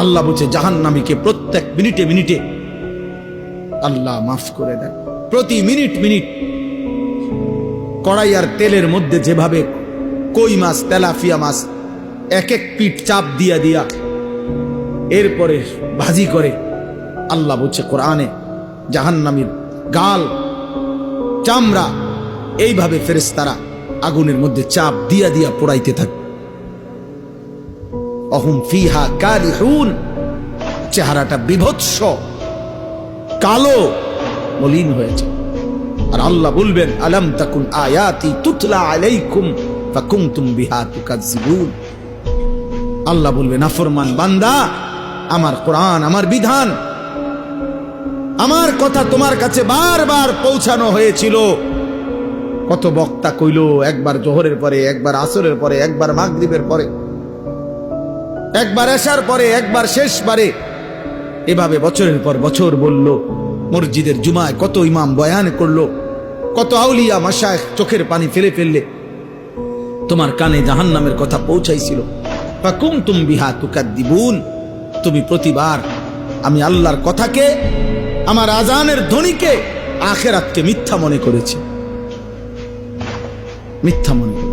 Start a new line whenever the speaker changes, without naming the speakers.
আল্লাহ বলছে জাহান্নামীকে প্রত্যেক মিনিটে মিনিটে আল্লাহ মাফ করে দেন। প্রতি মিনিট মিনিট কড়াই আর তেলের মধ্যে যেভাবে কই মাছ, তেলাপিয়া মাছ এক এক পিঠ চাপ দিয়া দিয়া এরপরে ভাজি করে, আল্লাহ বলছে কোরআনে জাহান্নামীর গাল, চামড়া এইভাবে ফেরেশতারা আগুনের মধ্যে চাপ দিয়া দিয়া পোড়াইতে থাকে। অহুম ফিহা কালিহুন, চেহারাটা বিভৎস কালো মলিন হয়েছে। আর আল্লাহ বলবেন আলাম তাকুন আয়াতি তুতলা আলাইকুম ফাকুনতুম বিহা তুকাজ্জিবুন। আল্লাহ বলবেন নাফরমান বান্দা, আমার কোরআন, আমার বিধান, আমার কথা তোমার কাছে বারবার পৌঁছানো হয়েছিল। কত বক্তা কইল, একবার জোহরের পরে, একবার আসরের পরে, একবার মাগরিবের পরে, একবার এশার পরে, একবার শেষবারে, এভাবে বছরের পর বছর বলল। মসজিদের জুমায় কত ইমাম বয়ান করলো, কত আউলিয়া মাশায়েখ চোখের পানি ফেলে ফেললে তোমার কানে জাহান্নামের কথা পৌঁছাইছিল। ফাকুনতুম বিহা তুকাদ্দিবুন, তুমি প্রতিবার আমি আল্লাহর কথাকে, আমার আজানের ধ্বনিকে, আখিরাতকে মিথ্যা মনে করেছি, মিথ্যা মনে করেছি।